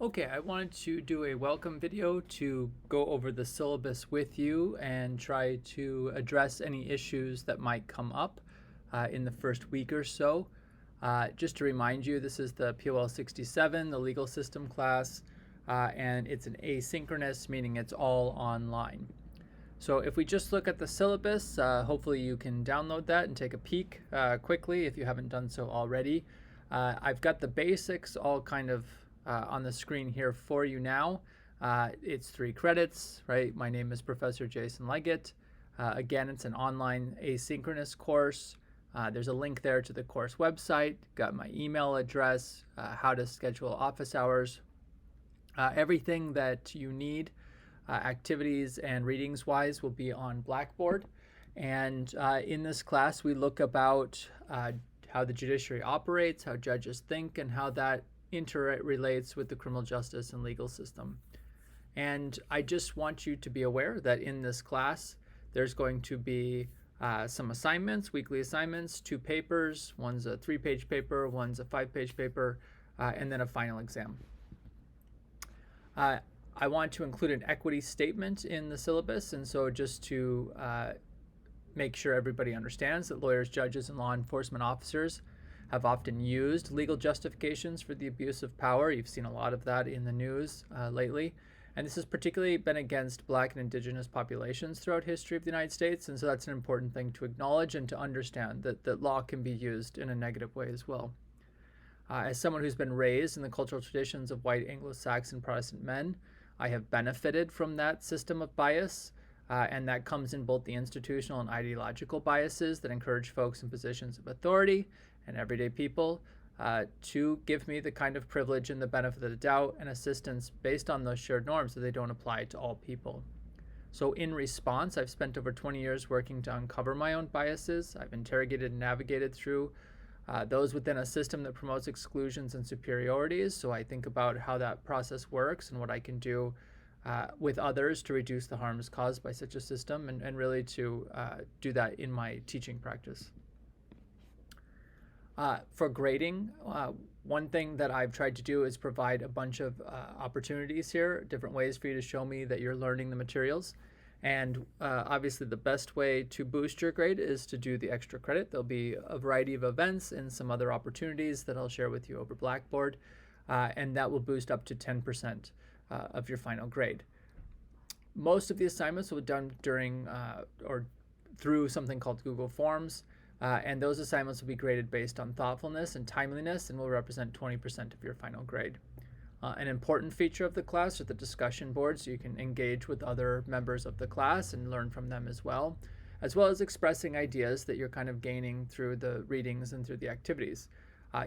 Okay, I wanted to do a welcome video to go over the syllabus with you and try to address any issues that might come up in the first week or so. Just to remind you, this is the POL 67, the legal system class, and it's an asynchronous, meaning it's all online. So if we just look at the syllabus, hopefully you can download that and take a peek quickly if you haven't done so already. I've got the basics all kind of on the screen here for you now. It's 3 credits, right? My name is Professor Jason Leggett. Again, it's an online asynchronous course. There's a link there to the course website, got my email address, how to schedule office hours, everything that you need activities and readings wise will be on Blackboard. And in this class, we look about how the judiciary operates, how judges think, and how that interrelates with the criminal justice and legal system. And I just want you to be aware that in this class, there's going to be some assignments, weekly assignments, 2 papers. One's a 3-page paper, one's a 5-page paper, and then a final exam. I want to include an equity statement in the syllabus, and so just to make sure everybody understands that lawyers, judges, and law enforcement officers have often used legal justifications for the abuse of power. You've seen a lot of that in the news lately. And this has particularly been against Black and Indigenous populations throughout history of the United States. And so that's an important thing to acknowledge and to understand that law can be used in a negative way as well. As someone who's been raised in the cultural traditions of white Anglo-Saxon Protestant men, I have benefited from that system of bias. And that comes in both the institutional and ideological biases that encourage folks in positions of authority and everyday people to give me the kind of privilege and the benefit of the doubt and assistance based on those shared norms that they don't apply to all people. So in response, I've spent over 20 years working to uncover my own biases. I've interrogated and navigated through those within a system that promotes exclusions and superiorities. So I think about how that process works and what I can do with others to reduce the harms caused by such a system and really to do that in my teaching practice. For grading, one thing that I've tried to do is provide a bunch of opportunities here, different ways for you to show me that you're learning the materials. And obviously the best way to boost your grade is to do the extra credit. There'll be a variety of events and some other opportunities that I'll share with you over Blackboard, and that will boost up to 10% of your final grade. Most of the assignments will be done during or through something called Google Forms. And those assignments will be graded based on thoughtfulness and timeliness and will represent 20% of your final grade. An important feature of the class are the discussion boards, so you can engage with other members of the class and learn from them as well as expressing ideas that you're kind of gaining through the readings and through the activities.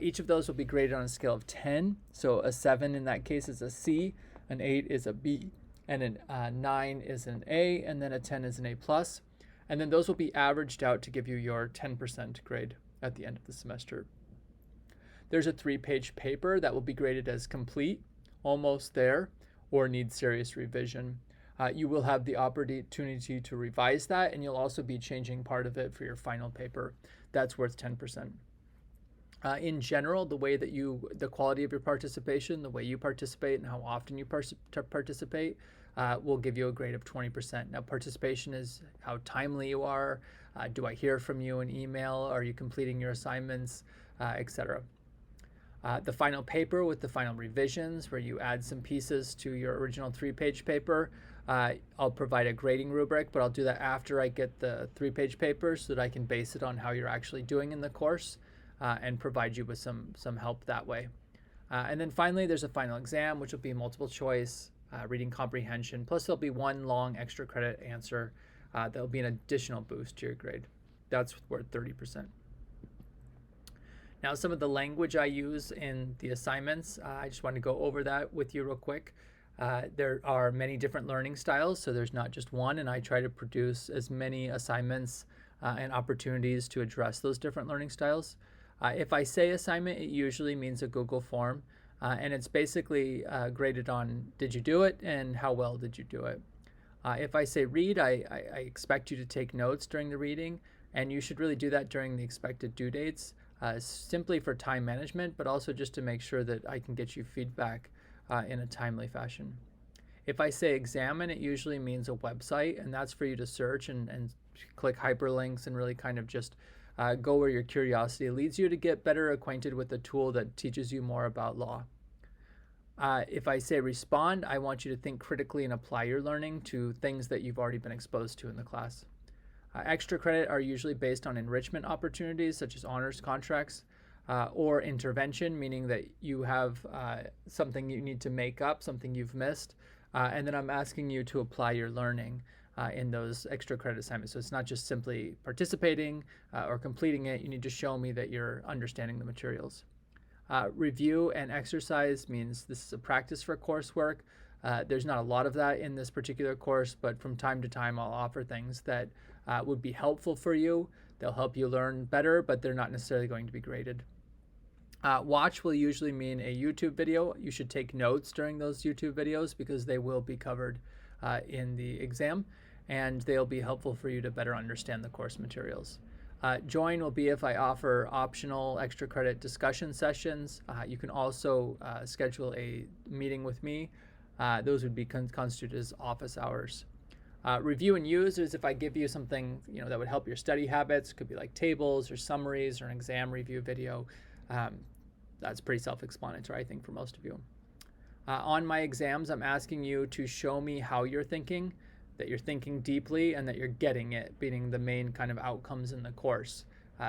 Each of those will be graded on a scale of 10, so a 7 in that case is a C, an 8 is a B, and a 9 is an A, and then a 10 is an A+. And then those will be averaged out to give you your 10% grade at the end of the semester. There's a 3-page paper that will be graded as complete, almost there, or needs serious revision. You will have the opportunity to revise that, and you'll also be changing part of it for your final paper. That's worth 10%. In general, the quality of your participation, the way you participate, and how often you participate will give you a grade of 20%. Now, participation is how timely you are. Do I hear from you in email? Are you completing your assignments, etc. The final paper with the final revisions, where you add some pieces to your original 3-page paper, I'll provide a grading rubric, but I'll do that after I get the 3-page paper so that I can base it on how you're actually doing in the course and provide you with some help that way. And then finally, there's a final exam, which will be multiple choice, reading comprehension, plus there'll be one long extra credit answer that'll be an additional boost to your grade. That's worth 30%. Now, some of the language I use in the assignments, I just want to go over that with you real quick. There are many different learning styles, so there's not just one, and I try to produce as many assignments and opportunities to address those different learning styles. If I say assignment, it usually means a Google form. And it's basically graded on did you do it and how well did you do it. If I say read, I expect you to take notes during the reading, and you should really do that during the expected due dates, simply for time management, but also just to make sure that I can get you feedback in a timely fashion. If I say examine, it usually means a website, and that's for you to search and click hyperlinks and really kind of just go where your curiosity leads you to get better acquainted with the tool that teaches you more about law. If I say respond, I want you to think critically and apply your learning to things that you've already been exposed to in the class. Extra credit are usually based on enrichment opportunities such as honors contracts or intervention, meaning that you have something you need to make up, something you've missed, and then I'm asking you to apply your learning in those extra credit assignments. So it's not just simply participating or completing it. You need to show me that you're understanding the materials. Review and exercise means this is a practice for coursework. There's not a lot of that in this particular course, but from time to time I'll offer things that would be helpful for you. They'll help you learn better, but they're not necessarily going to be graded. Watch will usually mean a YouTube video. You should take notes during those YouTube videos because they will be covered in the exam, and they'll be helpful for you to better understand the course materials. Join will be if I offer optional extra credit discussion sessions. You can also schedule a meeting with me. Those would be constituted as office hours. Review and use is if I give you something that would help your study habits. It could be like tables or summaries or an exam review video. That's pretty self-explanatory, I think, for most of you. On my exams, I'm asking you to show me how you're thinking, that you're thinking deeply, and that you're getting it, being the main kind of outcomes in the course.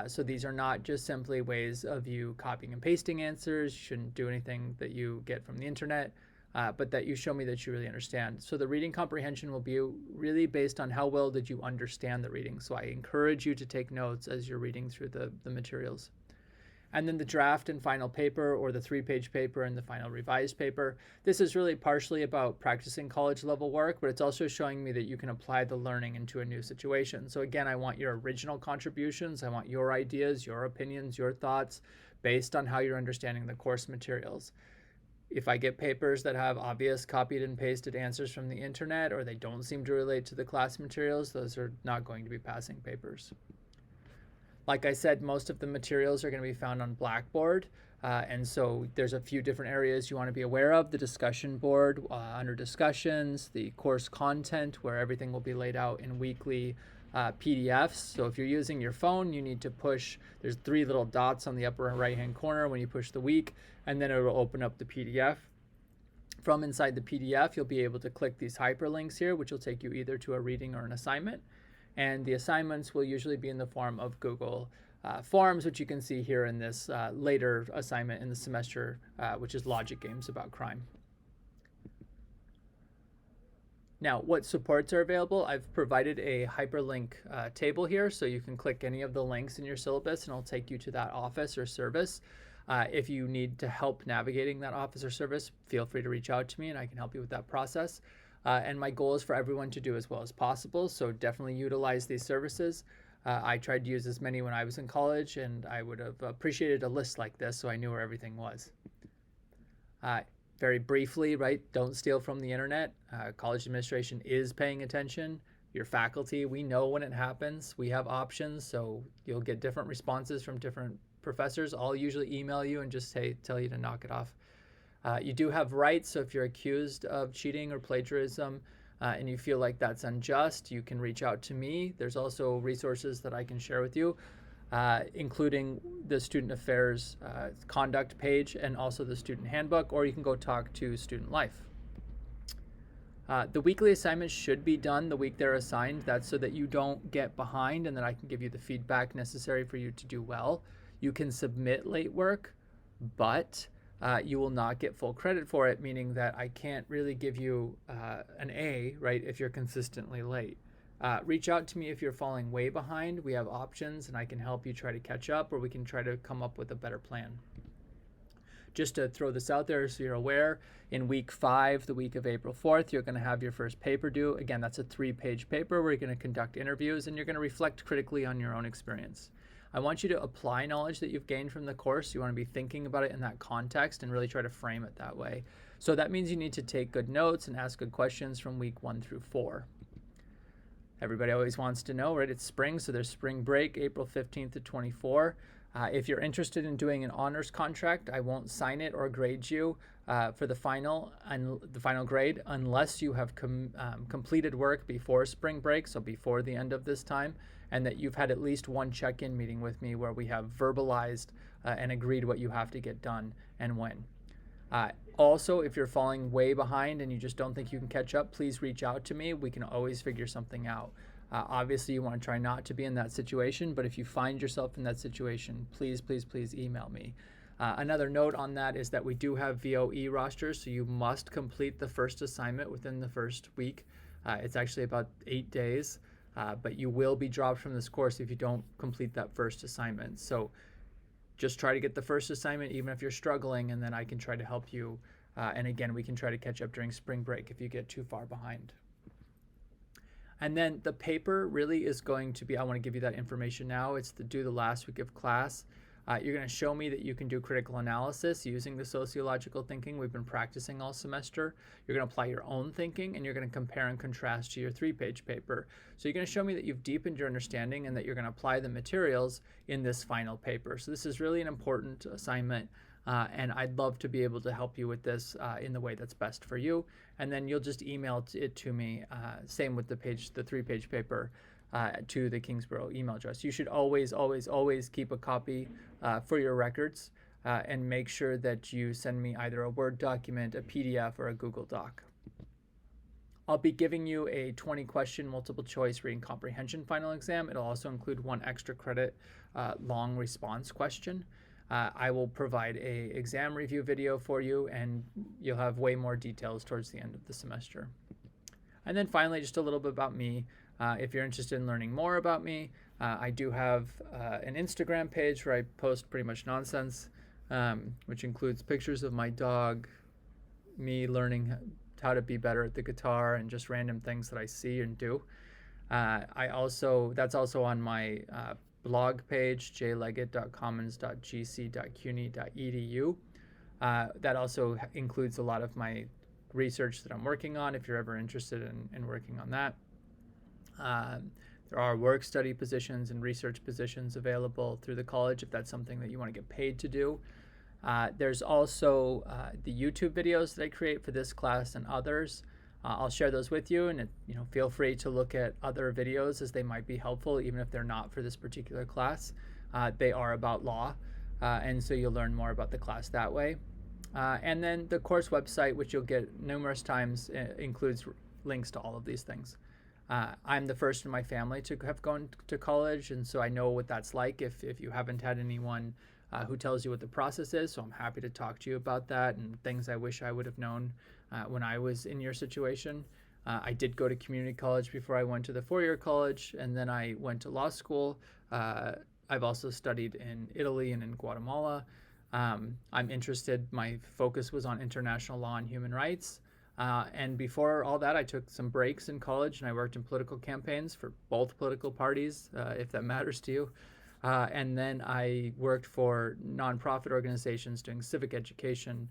So these are not just simply ways of you copying and pasting answers. You shouldn't do anything that you get from the internet, but that you show me that you really understand. So the reading comprehension will be really based on how well did you understand the reading. So I encourage you to take notes as you're reading through the materials. And then the draft and final paper, or the 3-page paper and the final revised paper. This is really partially about practicing college level work, but it's also showing me that you can apply the learning into a new situation. So again, I want your original contributions. I want your ideas, your opinions, your thoughts based on how you're understanding the course materials. If I get papers that have obvious copied and pasted answers from the internet, or they don't seem to relate to the class materials, those are not going to be passing papers. Like I said, most of the materials are going to be found on Blackboard, and so there's a few different areas you want to be aware of. The discussion board under discussions, the course content where everything will be laid out in weekly PDFs. So if you're using your phone, you need to push, there's 3 little dots on the upper right hand corner when you push the week, and then it will open up the PDF. From inside the PDF, you'll be able to click these hyperlinks here, which will take you either to a reading or an assignment. And the assignments will usually be in the form of Google Forms, which you can see here in this later assignment in the semester, which is logic games about crime. Now, what supports are available? I've provided a hyperlink table here, so you can click any of the links in your syllabus and it'll take you to that office or service. If you need to help navigating that office or service, feel free to reach out to me and I can help you with that process. And my goal is for everyone to do as well as possible, so definitely utilize these services. I tried to use as many when I was in college, and I would have appreciated a list like this so I knew where everything was. Very briefly, right, don't steal from the internet. College administration is paying attention. Your faculty, we know when it happens. We have options, so you'll get different responses from different professors. I'll usually email you and just tell you to knock it off. You do have rights, so if you're accused of cheating or plagiarism and you feel like that's unjust, you can reach out to me. There's also resources that I can share with you, including the Student Affairs conduct page and also the student handbook, or you can go talk to Student Life. The weekly assignments should be done the week they're assigned. That's so that you don't get behind and that I can give you the feedback necessary for you to do well. You can submit late work, but you will not get full credit for it, meaning that I can't really give you an A, right, if you're consistently late. Reach out to me if you're falling way behind. We have options and I can help you try to catch up, or we can try to come up with a better plan. Just to throw this out there so you're aware, in week 5, the week of April 4th, you're going to have your first paper due. Again, that's a 3-page paper where you're going to conduct interviews and you're going to reflect critically on your own experience. I want you to apply knowledge that you've gained from the course. You want to be thinking about it in that context and really try to frame it that way. So that means you need to take good notes and ask good questions from week 1 through 4. Everybody always wants to know, right? It's spring, so there's spring break, April 15th to 24. If you're interested in doing an honors contract, I won't sign it or grade you for the final grade unless you have completed work before spring break, so before the end of this time, and that you've had at least one check-in meeting with me where we have verbalized and agreed what you have to get done and when. Also, if you're falling way behind and you just don't think you can catch up, please reach out to me. We can always figure something out. Obviously, you want to try not to be in that situation, but if you find yourself in that situation, please, please, please email me. Another note on that is that we do have VOE rosters, so you must complete the first assignment within the first week. It's actually about 8 days, but you will be dropped from this course if you don't complete that first assignment. So just try to get the first assignment even if you're struggling, and then I can try to help you. And again, we can try to catch up during spring break if you get too far behind. And then the paper really is going to be, I want to give you that information now. It's due the last week of class. You're going to show me that you can do critical analysis using the sociological thinking we've been practicing all semester. You're going to apply your own thinking, and you're going to compare and contrast to your 3-page paper. So you're going to show me that you've deepened your understanding and that you're going to apply the materials in this final paper. So this is really an important assignment, and I'd love to be able to help you with this in the way that's best for you. And then you'll just email it to me, same with the 3-page paper, to the Kingsborough email address. You should always, always, always keep a copy for your records, and make sure that you send me either a Word document, a PDF, or a Google Doc. I'll be giving you a 20-question multiple choice reading comprehension final exam. It'll also include 1 extra credit long response question. I will provide a exam review video for you, and you'll have way more details towards the end of the semester. And then finally, just a little bit about me. If you're interested in learning more about me, I do have an Instagram page where I post pretty much nonsense, which includes pictures of my dog, me learning how to be better at the guitar, and just random things that I see and do. That's also on my blog page, jleggett.commons.gc.cuny.edu. That also includes a lot of my research that I'm working on if you're ever interested in working on that. There are work study positions and research positions available through the college if that's something that you want to get paid to do. There's also the YouTube videos that I create for this class and others. I'll share those with you, and feel free to look at other videos as they might be helpful, even if they're not for this particular class. They are about law, and so you'll learn more about the class that way. And then the course website, which you'll get numerous times, includes links to all of these things. I'm the first in my family to have gone to college, and so I know what that's like if you haven't had anyone who tells you what the process is. So I'm happy to talk to you about that and things I wish I would have known when I was in your situation. I did go to community college before I went to the 4-year college, and then I went to law school. I've also studied in Italy and in Guatemala. I'm interested, my focus was on international law and human rights. And before all that, I took some breaks in college, and I worked in political campaigns for both political parties, if that matters to you. And then I worked for nonprofit organizations doing civic education,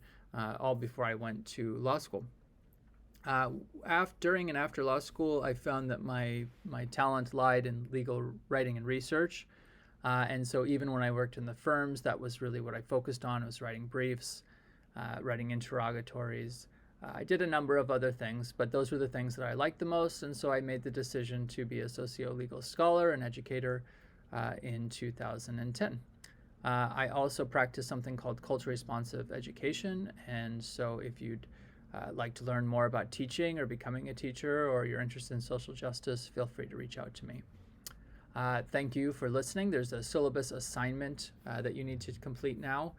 all before I went to law school. During and after law school, I found that my talent lied in legal writing and research. And so even when I worked in the firms, that was really what I focused on, was writing briefs, writing interrogatories. I did a number of other things, but those were the things that I liked the most, and so I made the decision to be a socio-legal scholar and educator in 2010. I also practice something called culture-responsive education, and so if you'd like to learn more about teaching or becoming a teacher, or you're interested in social justice, feel free to reach out to me. Thank you for listening. There's a syllabus assignment that you need to complete now,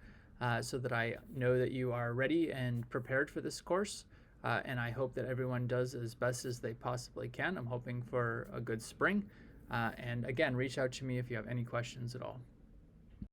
so that I know that you are ready and prepared for this course. And I hope that everyone does as best as they possibly can. I'm hoping for a good spring. And again, reach out to me if you have any questions at all.